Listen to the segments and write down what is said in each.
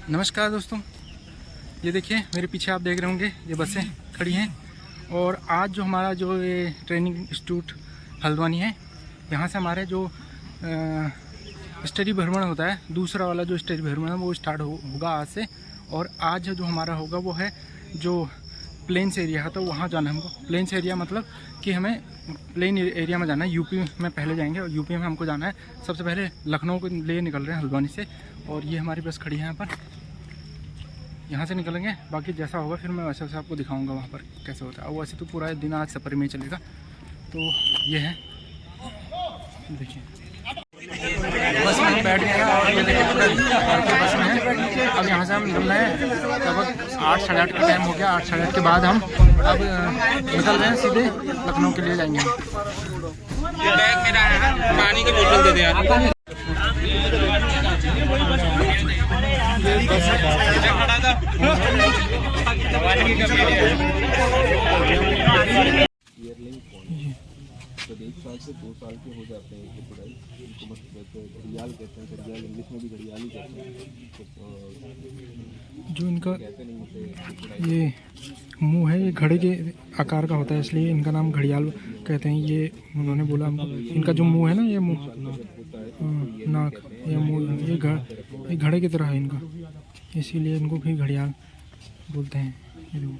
नमस्कार दोस्तों, ये देखिए मेरे पीछे आप देख रहे होंगे ये बसें खड़ी हैं। और आज जो हमारा जो ये ट्रेनिंग इंस्टीट्यूट हल्द्वानी है, यहाँ से हमारे जो स्टडी भ्रमण होता है, दूसरा वाला जो स्टडी भ्रमण है वो स्टार्ट होगा आज से। और आज जो हमारा होगा वो है जो प्लेन्स एरिया है, तो वहाँ जाना है हमको। प्लेन्स एरिया मतलब कि हमें प्लेन एरिया में जाना है। यूपी में पहले जाएंगे और यूपी में हमको जाना है। सबसे पहले लखनऊ को ले निकल रहे हैं हल्द्वानी से, और ये हमारी बस खड़ी है यहाँ पर। यहाँ से निकलेंगे, बाकी जैसा होगा फिर मैं वैसे वैसे आपको दिखाऊंगा वहाँ पर कैसे होता है। और वैसे तो पूरा दिन आज सफ़र में चलेगा। तो ये है, देखिए बस में बैठ गए हैं और ये देखिए पूरा बस में है। अब यहाँ से हम निकलना है, लगभग 8 साढ़े 8 का टाइम हो गया। 8 साढ़े 8 के बाद हम अब निकल रहे हैं, सीधे लखनऊ के लिए जाएंगे। ये बैग मेरा है, पानी की बोतल दे दे यार। जब 1 साल से 2 साल के हो जाते हैं इनकी पढ़ाई, इनको बस घड़ियाल कहते हैं। घड़ियाल इंग्लिश में भी घड़ियाल ही कहते हैं। जो इनका ये मुंह है, ये घड़े के आकार का होता है, इसलिए इनका नाम घड़ियाल कहते हैं। ये उन्होंने बोला हमको, इनका जो मुंह है ना, ये मुंह नाक, ये मुंह, ये घड़े की तरह है इनका, इसीलिए इनको भी घड़ियाल बोलते हैं। ये देखो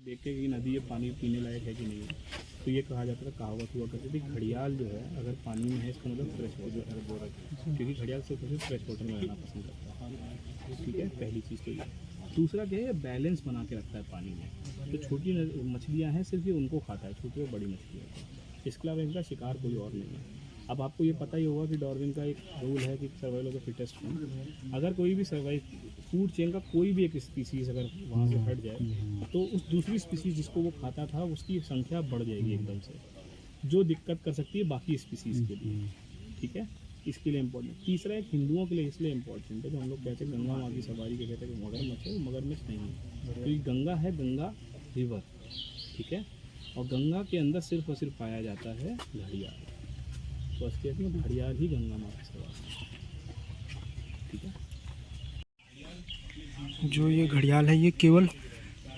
देखते कि नदी ये पानी पीने लायक है कि नहीं है, तो ये कहा जाता था, कहावत हुआ करती थी, घड़ियाल जो है अगर पानी में है इसका मतलब फ्रेश वाटर, क्योंकि घड़ियाल सिर्फ फ्रेश वाटर में रहना पसंद करता है। ठीक है, पहली चीज़ तो ये। दूसरा क्या है, ये बैलेंस बना के रखता है पानी में। तो छोटी मछलियाँ हैं, सिर्फ ये उनको खाता है, छोटी और बड़ी मछलियाँ। इसके अलावा इनका शिकार कोई और नहीं है। अब आपको ये पता ही होगा कि डार्विन का एक रूल है कि सर्वाइवल ऑफ द फिटेस्ट। अगर कोई भी फूड चेन का कोई भी एक स्पीसीज अगर वहाँ से हट जाए, तो उस दूसरी स्पीसीज जिसको वो खाता था उसकी संख्या बढ़ जाएगी एकदम से, जो दिक्कत कर सकती है बाकी स्पीसीज के लिए। ठीक है, इसके लिए इम्पोर्टेंट। तीसरा एक हिंदुओं के लिए इसलिए इम्पोर्टेंट है कि हम लोग कहते हैं गंगा माँ की सवारी के कहते हैं कि मगरमच्छ है, मगरमच्छ नहीं है, क्योंकि गंगा है, गंगा रिवर। ठीक है, और गंगा के अंदर सिर्फ और सिर्फ पाया जाता है घड़ियाल। तो इसके कहते हैं घड़ियाल ही गंगा माँ की सवारी। ठीक है, जो ये घड़ियाल है ये केवल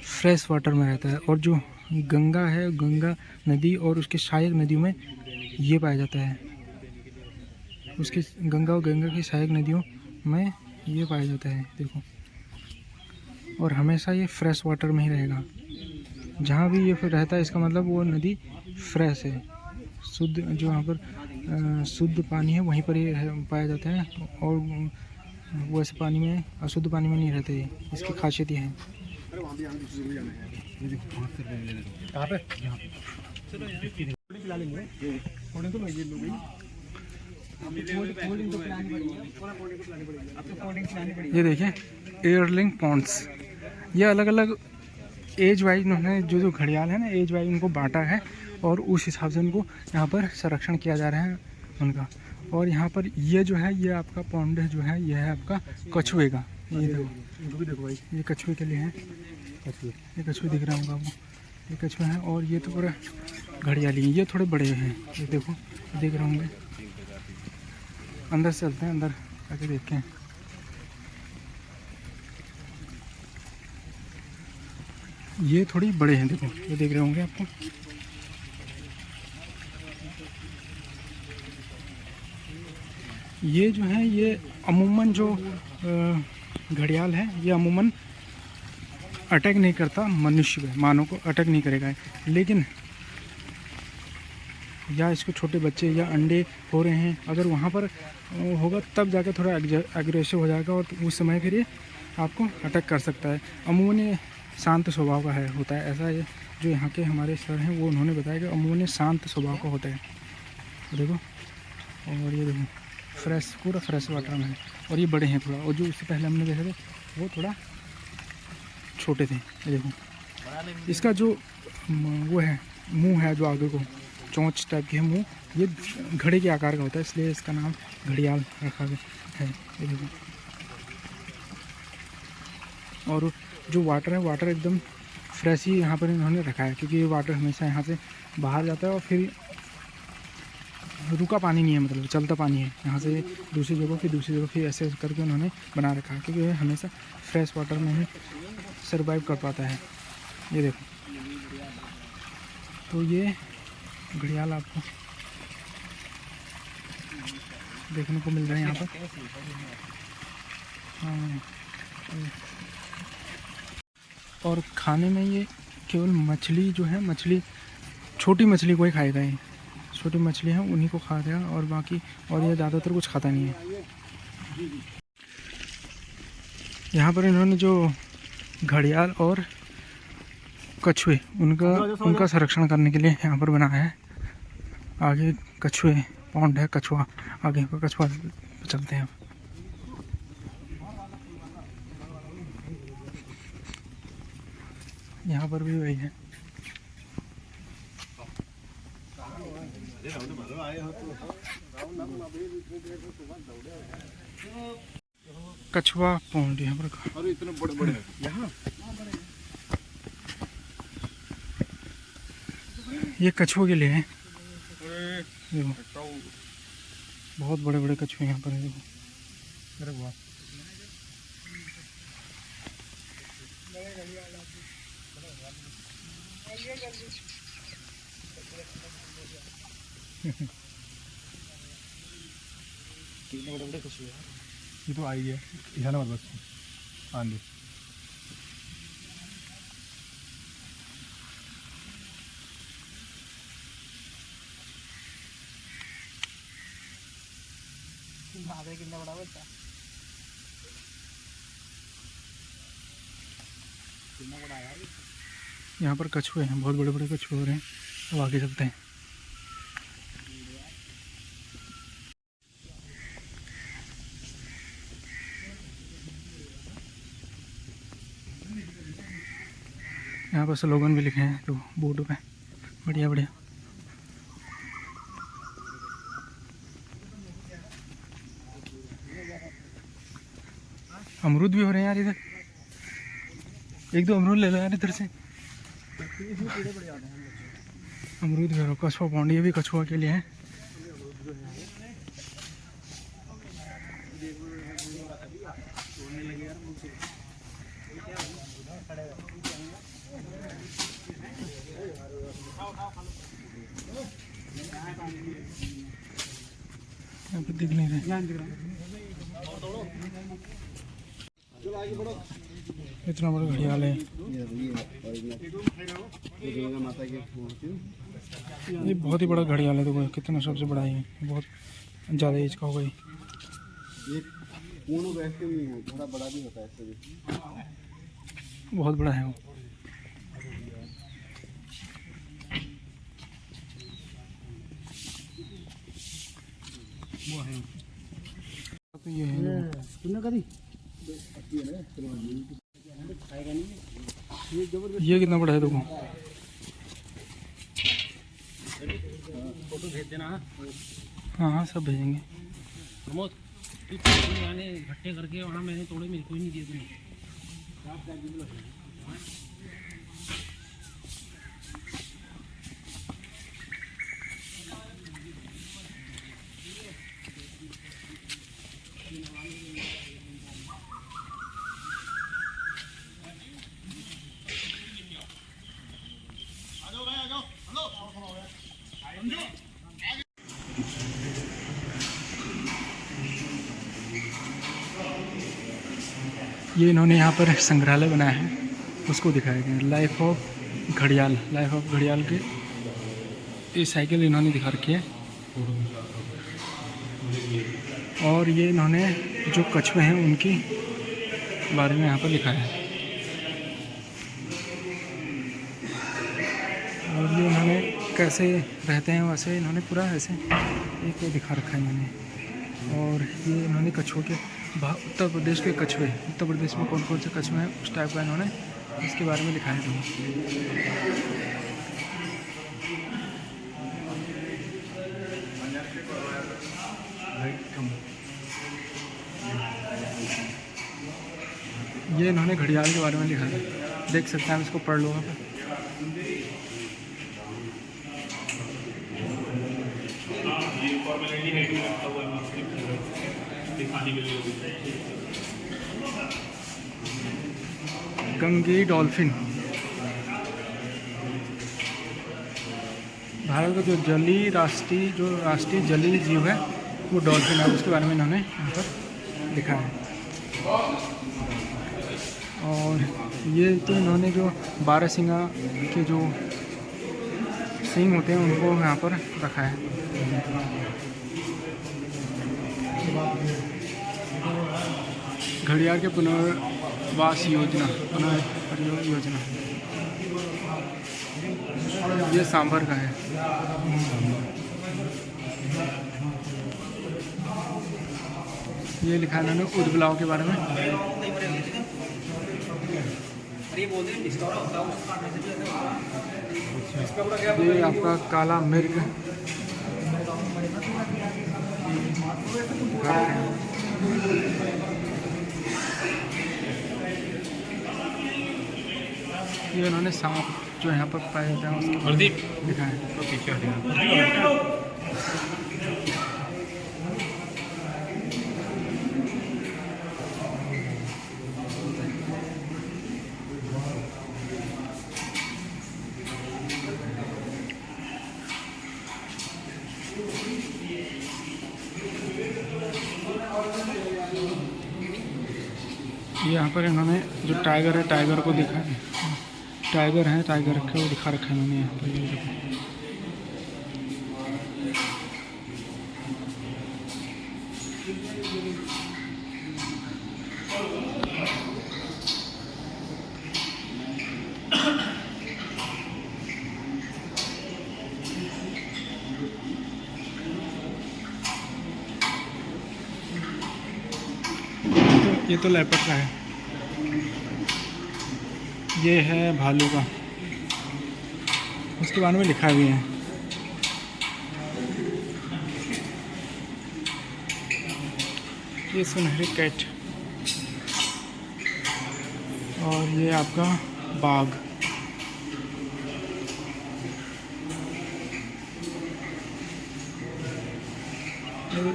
फ्रेश वाटर में रहता है, और जो गंगा है, गंगा नदी और उसके सहायक नदियों में ये पाया जाता है। उसके गंगा और गंगा की सहायक नदियों में ये पाया जाता है, देखो। और हमेशा ये फ्रेश वाटर में ही रहेगा। जहाँ भी ये फिर रहता है, इसका मतलब वो नदी फ्रेश है, शुद्ध। जो यहाँ पर शुद्ध पानी है वहीं पर ये पाया जाता है, और वो ऐसे पानी में, अशुद्ध पानी में नहीं रहते। इसकी खासियत ये है। ये देखिए एयरलिंग पॉन्ड्स, ये अलग अलग एज वाइज इन्होंने जो घड़ियाल है ना, एज वाइज उनको बांटा है, और उस हिसाब से उनको यहाँ पर संरक्षण किया जा रहा है उनका। और यहाँ पर ये जो है, ये आपका पॉन्ड जो है, ये है आपका कछुए का। ये देखो भाई, ये कछुए के लिए है। ये कछुए दिख रहा होगा आपको, ये कछुए हैं। और ये तो पूरा घड़ियाली, ये थोड़े बड़े हैं, ये देखो, देख रहे होंगे। अंदर से चलते हैं, अंदर आके देखते हैं। ये थोड़ी बड़े हैं, देखो, ये देख रहे होंगे आपको। ये जो है, ये अमूमन जो घड़ियाल है, ये अमूमन अटैक नहीं करता मनुष्य पे, मानव को अटैक नहीं करेगा। लेकिन या इसको छोटे बच्चे या अंडे हो रहे हैं, अगर वहाँ पर होगा तब जाकर थोड़ा एग्रेसिव हो जाएगा, और उस समय फिर ये आपको अटैक कर सकता है। अमूमन ये शांत स्वभाव का होता है। ऐसा है जो यहाँ के हमारे सर हैं वो उन्होंने बताया कि अमूमन शांत स्वभाव का होता है। देखो, और ये देखो फ्रेश, पूरा फ्रेश वाटर में है। और ये बड़े हैं थोड़ा, और जो उससे पहले हमने देखे थे वो थोड़ा छोटे थे। ये देखो, इसका जो वो है, मुंह है जो आगे को चोंच टाइप की है मुँह, ये घड़े के आकार का होता है, इसलिए इसका नाम घड़ियाल रखा गया है। ये देखो, और जो वाटर है, वाटर एकदम फ्रेश ही यहाँ पर इन्होंने रखा है, क्योंकि ये वाटर हमेशा यहाँ से बाहर जाता है और फिर रुका पानी नहीं है, मतलब चलता पानी है, यहाँ से दूसरी जगह फिर ऐसे करके उन्होंने बना रखा है, क्योंकि ये हमेशा फ्रेश वाटर में ही सर्वाइव कर पाता है। ये देखो, तो ये घड़ियाल आपको देखने को मिल रहा है यहाँ पर। हाँ, और खाने में ये केवल मछली जो है, मछली छोटी मछली को ही खाएगा, ये छोटी मछली है उन्हीं को खा रहा है, और बाकी और ये ज़्यादातर कुछ खाता नहीं है। यहाँ पर इन्होंने जो घड़ियाल और कछुए उनका संरक्षण करने के लिए यहाँ पर बनाया है। आगे कछुए पॉन्ड है, कछुआ आगे पर, कछुआ चलते हैं। यहाँ पर भी वही है। कछुआ पॉन्ड यहाँ पर, और इतने बड़े बड़े यहाँ ये कछुओं के लिए है। देखो बहुत बड़े बड़े कछुए यहाँ पर है। देखो, अरे वाह, कितने बड़े बड़े कछुए हैं। ये तो आई है, इशारा मत बस आंधी। कितना बड़ा बच्चा, कितना बड़ा यार। यहाँ पर कछुए हैं, बहुत बड़े बड़े कछुए हो रहे हैं। अब आगे चलते हैं। यहाँ पर स्लोगन भी लिखे हैं तो बोर्ड पे, बढ़िया बढ़िया। अमरूद भी हो रहे हैं यार इधर, एक दो अमरूद ले लो यार इधर से। अमरूद भी हो रहा, कछुआ पॉन्ड, ये भी कछुआ के लिए है। यहाँ पे दिख नहीं रहे, इतना बड़ा घड़ियाल है। ये बहुत ही बड़ा घड़ियाल है, देखो कितना सबसे बड़ा है, बहुत ज़्यादा एज का होगा ये। पूर्ण वैसे नहीं है, थोड़ा बड़ा भी होता है इससे भी। बहुत बड़ा है वो। तो ये है, ये कितना बड़ा है देखो। फोटो भेज देना। हाँ हाँ सब भेजेंगे। प्रमोद तू मैंने इकट्ठे करके वहाँ मैंने तोड़े, मेरे को ही नहीं दिए तुमने। ये इन्होंने यहाँ पर संग्रहालय बनाया है, उसको दिखाया गया है। लाइफ ऑफ घड़ियाल, लाइफ ऑफ घड़ियाल के ये साइकिल इन्होंने दिखा रखी है। और ये इन्होंने जो कछुए हैं उनके बारे में यहाँ पर लिखा है। और ये इन्होंने कैसे रहते हैं वैसे इन्होंने पूरा ऐसे एक दिखा रखा है इन्होंने। और ये इन्होंने कछुओं के उत्तर प्रदेश के कछुए, उत्तर प्रदेश में कौन कौन से कछुए हैं उस टाइप का इन्होंने इसके बारे में लिखा है। हाइट कम। ये इन्होंने घड़ियाल के बारे में लिखा है, देख सकते हैं आप, इसको पढ़ लो आप। गंगे डॉल्फिन, भारत का जो राष्ट्रीय जलीय जीव है वो डॉल्फिन है, उसके बारे में इन्होंने यहाँ पर लिखा है। और ये तो इन्होंने जो 12 सिंगा के जो सींग होते हैं उनको यहाँ पर रखा है। घड़ियाल के पुनर्वास योजना, ये सांभर का है। ये लिखा है इन्होंने उदबिलाव के बारे में। ये आपका काला मिर्ग, ये उन्होंने सांप जो यहाँ पर पाया जाता है उसको लिखा है। यहाँ पर इन्होंने जो टाइगर है, टाइगर को दिखा है, टाइगर है, टाइगर रखे वो दिखा रखा है इन्होंने यहाँ पर। ये देखो, ये तो लेपर्ड का है, ये है भालू का, उसके बारे में लिखा भी है। ये सुनहरी कैट, और ये आपका बाघ।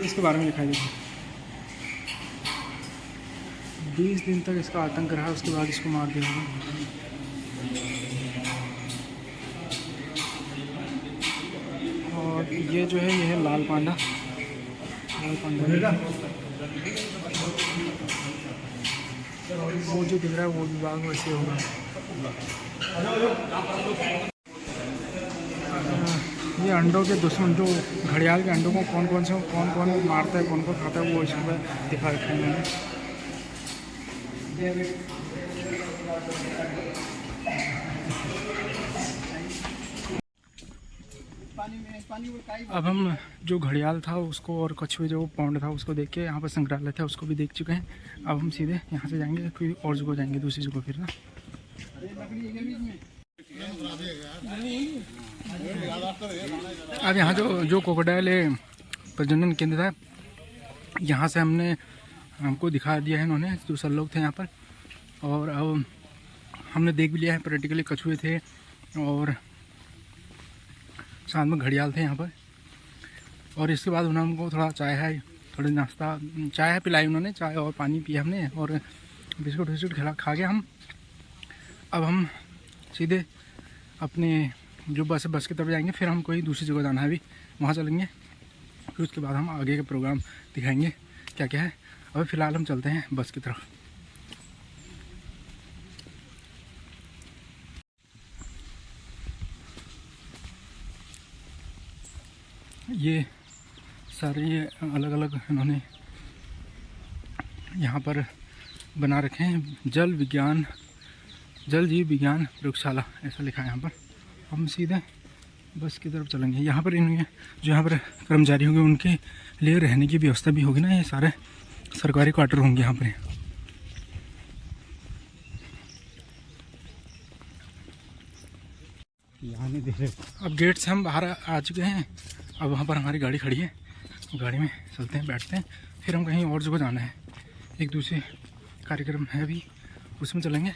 इसके बारे में लिखा है, 20 दिन तक इसका आतंक रहा, उसके बाद इसको मार दिया गया। और ये जो है, ये है लाल पांडा। वो जो दिख रहा है वो भी बाघ वैसे होगा। ये अंडों के दुश्मन, जो घड़ियाल के अंडों को कौन कौन मारता है, कौन कौन खाता है, वो इसमें दिखा रखा है मैंने। अब हम जो घड़ियाल था उसको और कछुए जो पौंड था उसको देख के, यहाँ पर संग्रहालय था उसको भी देख चुके हैं। अब हम सीधे यहाँ से जाएंगे, कोई और जगह जाएंगे, दूसरी जगह फिर ना। अब यहाँ जो क्रोकोडाइल प्रजनन केंद्र था, यहाँ से हमको दिखा दिया है इन्होंने, दूसरे लोग थे यहाँ पर। और अब हमने देख भी लिया है, प्रैक्टिकली कछुए थे और साथ में घड़ियाल थे यहाँ पर। और इसके बाद उन्होंने हमको थोड़ा थोड़ी नाश्ता चाय पिलाई उन्होंने, चाय और पानी पिया हमने, और बिस्कुट खा के अब हम सीधे अपने जो बस की तरफ जाएंगे। फिर हम कोई दूसरी जगह जाना है, अभी वहाँ चलेंगे, फिर उसके बाद हम आगे का प्रोग्राम दिखाएंगे क्या क्या है। अभी फ़िलहाल हम चलते हैं बस की तरफ। ये सारे अलग अलग इन्होंने यहाँ पर बना रखे हैं, जल जीव विज्ञान प्रयोगशाला ऐसा लिखा है यहाँ पर। हम सीधे बस की तरफ चलेंगे। यहाँ पर इनके जो यहाँ पर कर्मचारी होंगे उनके लिए रहने की व्यवस्था भी होगी ना, ये सारे सरकारी क्वार्टर होंगे यहाँ पर। अब गेट से हम बाहर आ चुके हैं। अब वहाँ पर हमारी गाड़ी खड़ी है, गाड़ी में चलते हैं, बैठते हैं, फिर हम कहीं और जगह जाना है, एक दूसरे कार्यक्रम है अभी, उसमें चलेंगे।